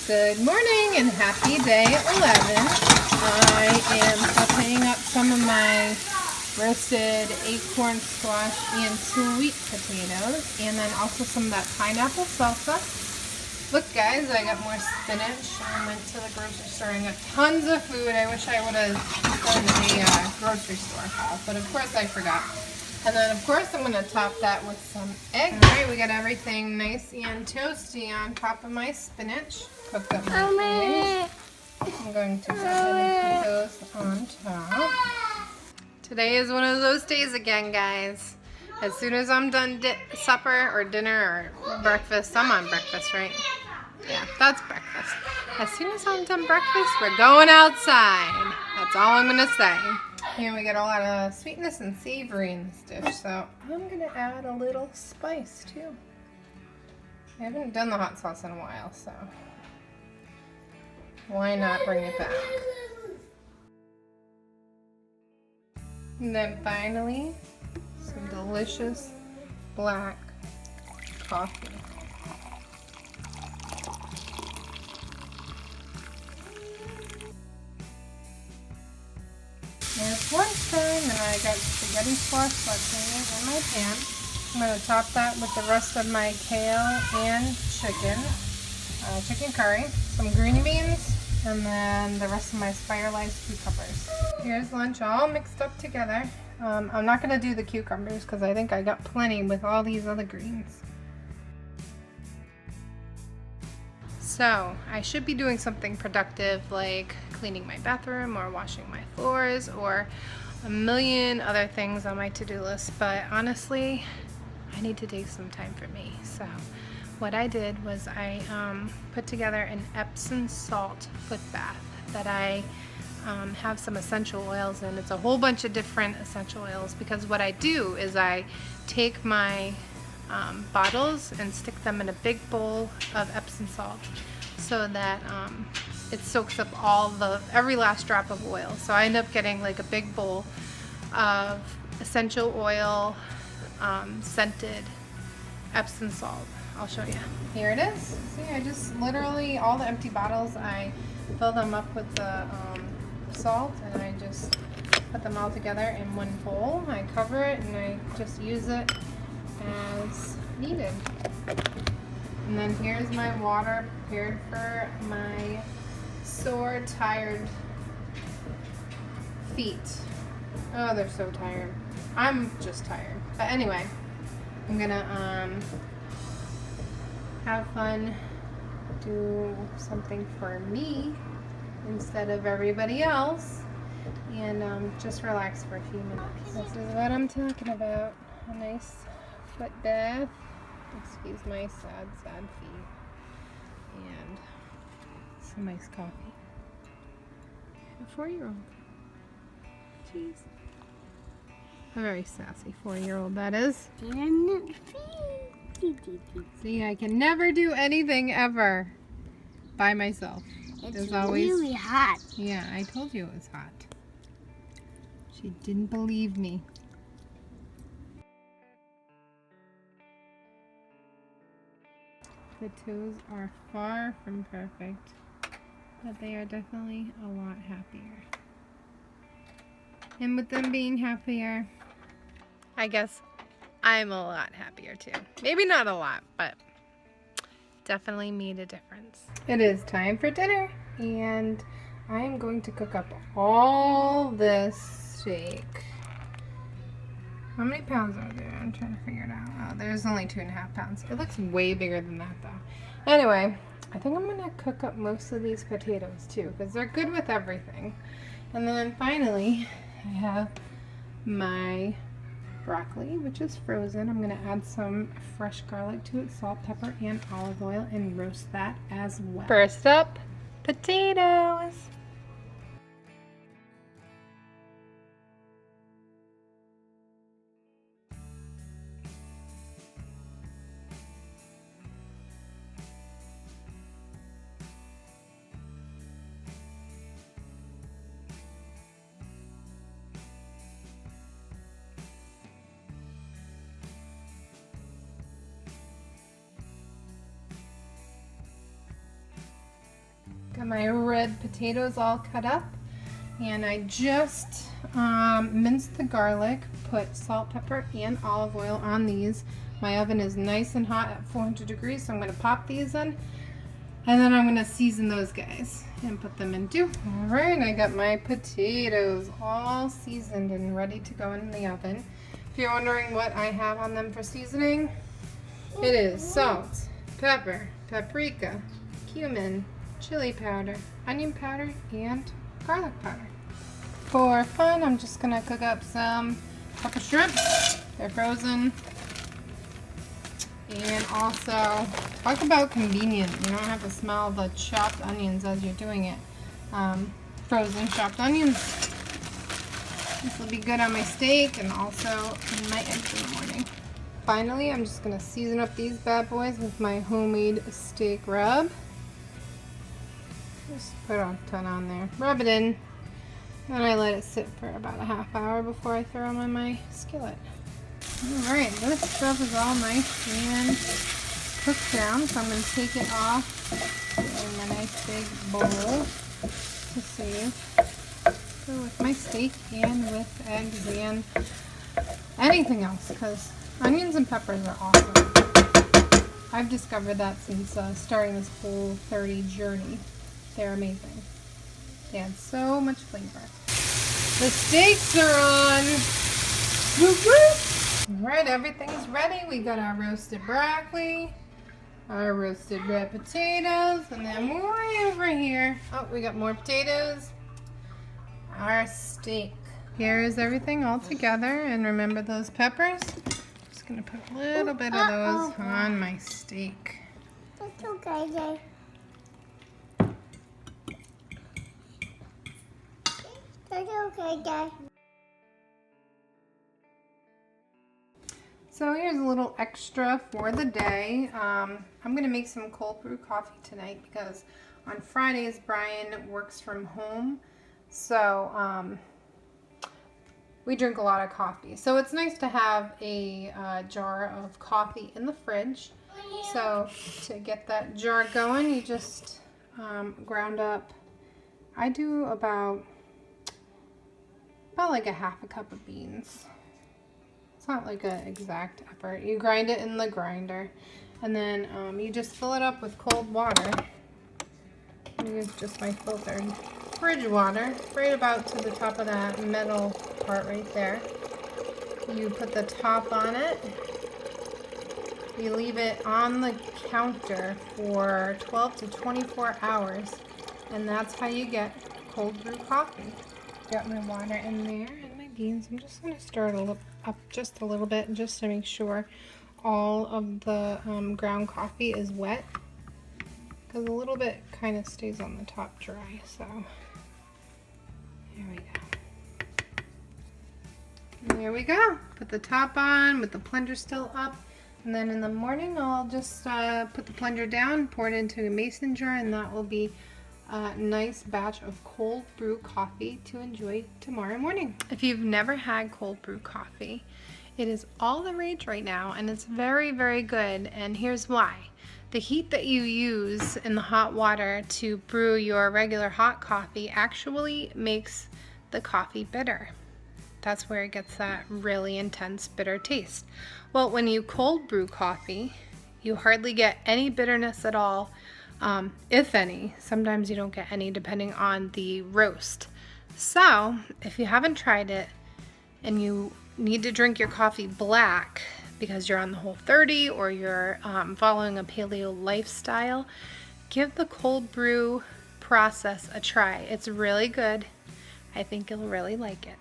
Good morning and happy day 11. I am sauteing up some of my roasted acorn squash and sweet potatoes, and then also some of that pineapple salsa. Look guys, I got more spinach. I went to the grocery store and got tons of food. I wish I would have done a grocery store haul, but of course I forgot. And then of course I'm going to top that with some egg. Alright, we got everything nice and toasty on top of my spinach. Cooked up my eggs. I'm going to go ahead and put those on top. Today is one of those days again, guys. As soon as I'm done supper or dinner or breakfast, I'm on breakfast, right? Yeah, that's breakfast. As soon as I'm done breakfast, we're going outside. That's all I'm going to say. Here we get a lot of sweetness and savory in this dish, so I'm going to add a little spice too. I haven't done the hot sauce in a while, so why not bring it back? And then finally, some delicious black coffee. There's lunchtime, and I got spaghetti squash sauteing in my pan. I'm going to top that with the rest of my kale and chicken curry, some green beans, and then the rest of my spiralized cucumbers. Here's lunch all mixed up together. I'm not going to do the cucumbers because I think I got plenty with all these other greens. So I should be doing something productive like cleaning my bathroom or washing my floors or a million other things on my to-do list, but honestly I need to take some time for me. So what I did was I put together an Epsom salt foot bath that I have some essential oils in. It's a whole bunch of different essential oils because what I do is I take my bottles and stick them in a big bowl of Epsom salt so that it soaks up every last drop of oil. So I end up getting like a big bowl of essential oil scented Epsom salt. I'll show you. Here it is. See, I just literally, all the empty bottles, I fill them up with the salt and I just put them all together in one bowl. I cover it and I just use it as needed. And then here's my water prepared for my sore, tired feet. Oh, they're so tired. I'm just tired. But anyway, I'm gonna have fun, do something for me instead of everybody else, and just relax for a few minutes. This is what I'm talking about. A nice foot bath. Excuse my sad, sad feet. And some nice coffee. A 4-year-old. Jeez. A very sassy 4-year-old, that is. See, I can never do anything ever by myself. It's always really hot. Yeah, I told you it was hot. She didn't believe me. The toes are far from perfect, but they are definitely a lot happier. And with them being happier, I guess I'm a lot happier too. Maybe not a lot, but definitely made a difference. It is time for dinner, and I am going to cook up all this shake. How many pounds are there? I'm trying to figure it out. Oh, there's only 2.5 pounds. It looks way bigger than that though. Anyway, I think I'm gonna cook up most of these potatoes too because they're good with everything. And then finally, I have my broccoli, which is frozen. I'm gonna add some fresh garlic to it, salt, pepper, and olive oil, and roast that as well. First up, potatoes. Got my red potatoes all cut up, and I just minced the garlic, put salt, pepper, and olive oil on these. My oven is nice and hot at 400 degrees, so I'm going to pop these in, and then I'm going to season those guys and put them in too. All right, I got my potatoes all seasoned and ready to go in the oven. If you're wondering what I have on them for seasoning, it is salt, pepper, paprika, cumin, chili powder, onion powder, and garlic powder. For fun, I'm just gonna cook up some pepper shrimps. They're frozen. And also, talk about convenient. You don't have to smell the chopped onions as you're doing it. Frozen chopped onions. This will be good on my steak and also in my eggs in the morning. Finally, I'm just gonna season up these bad boys with my homemade steak rub. Just put a ton on there. Rub it in. And I let it sit for about a half hour before I throw them in my skillet. Alright, this stuff is all nice and cooked down, so I'm going to take it off in a nice big bowl to save. So with my steak and with eggs and anything else, because onions and peppers are awesome. I've discovered that since starting this Whole30 journey. They're amazing. They add so much flavor. The steaks are on. Whoop whoop. Alright, everything's ready. We got our roasted broccoli, our roasted red potatoes, and then way over here, oh, we got more potatoes, our steak. Here is everything all together, and remember those peppers? I'm just going to put a little bit of those on my steak. That's okay, Jay. That's okay, Jay. So here's a little extra for the day. I'm going to make some cold brew coffee tonight because on Fridays Brian works from home. So we drink a lot of coffee. So it's nice to have a jar of coffee in the fridge. So to get that jar going, you just ground up. I do about like a half a cup of beans. It's not like an exact effort. You grind it in the grinder, and then you just fill it up with cold water. I use just my filtered fridge water, right about to the top of that metal part right there. You put the top on it. You leave it on the counter for 12 to 24 hours, and that's how you get cold brew coffee. Got my water in there and my beans. I'm just going to stir it up just a little bit just to make sure all of the ground coffee is wet, because a little bit kind of stays on the top dry. So there we go. And there we go. Put the top on with the plunger still up, and then in the morning I'll just put the plunger down, pour it into a mason jar, and that will be a nice batch of cold brew coffee to enjoy tomorrow morning. If you've never had cold brew coffee, it is all the rage right now, and it's very, very good. And here's why. The heat that you use in the hot water to brew your regular hot coffee actually makes the coffee bitter. That's where it gets that really intense bitter taste. Well, when you cold brew coffee, you hardly get any bitterness at all. If any. Sometimes you don't get any depending on the roast. So if you haven't tried it and you need to drink your coffee black because you're on the Whole30 or you're following a paleo lifestyle, give the cold brew process a try. It's really good. I think you'll really like it.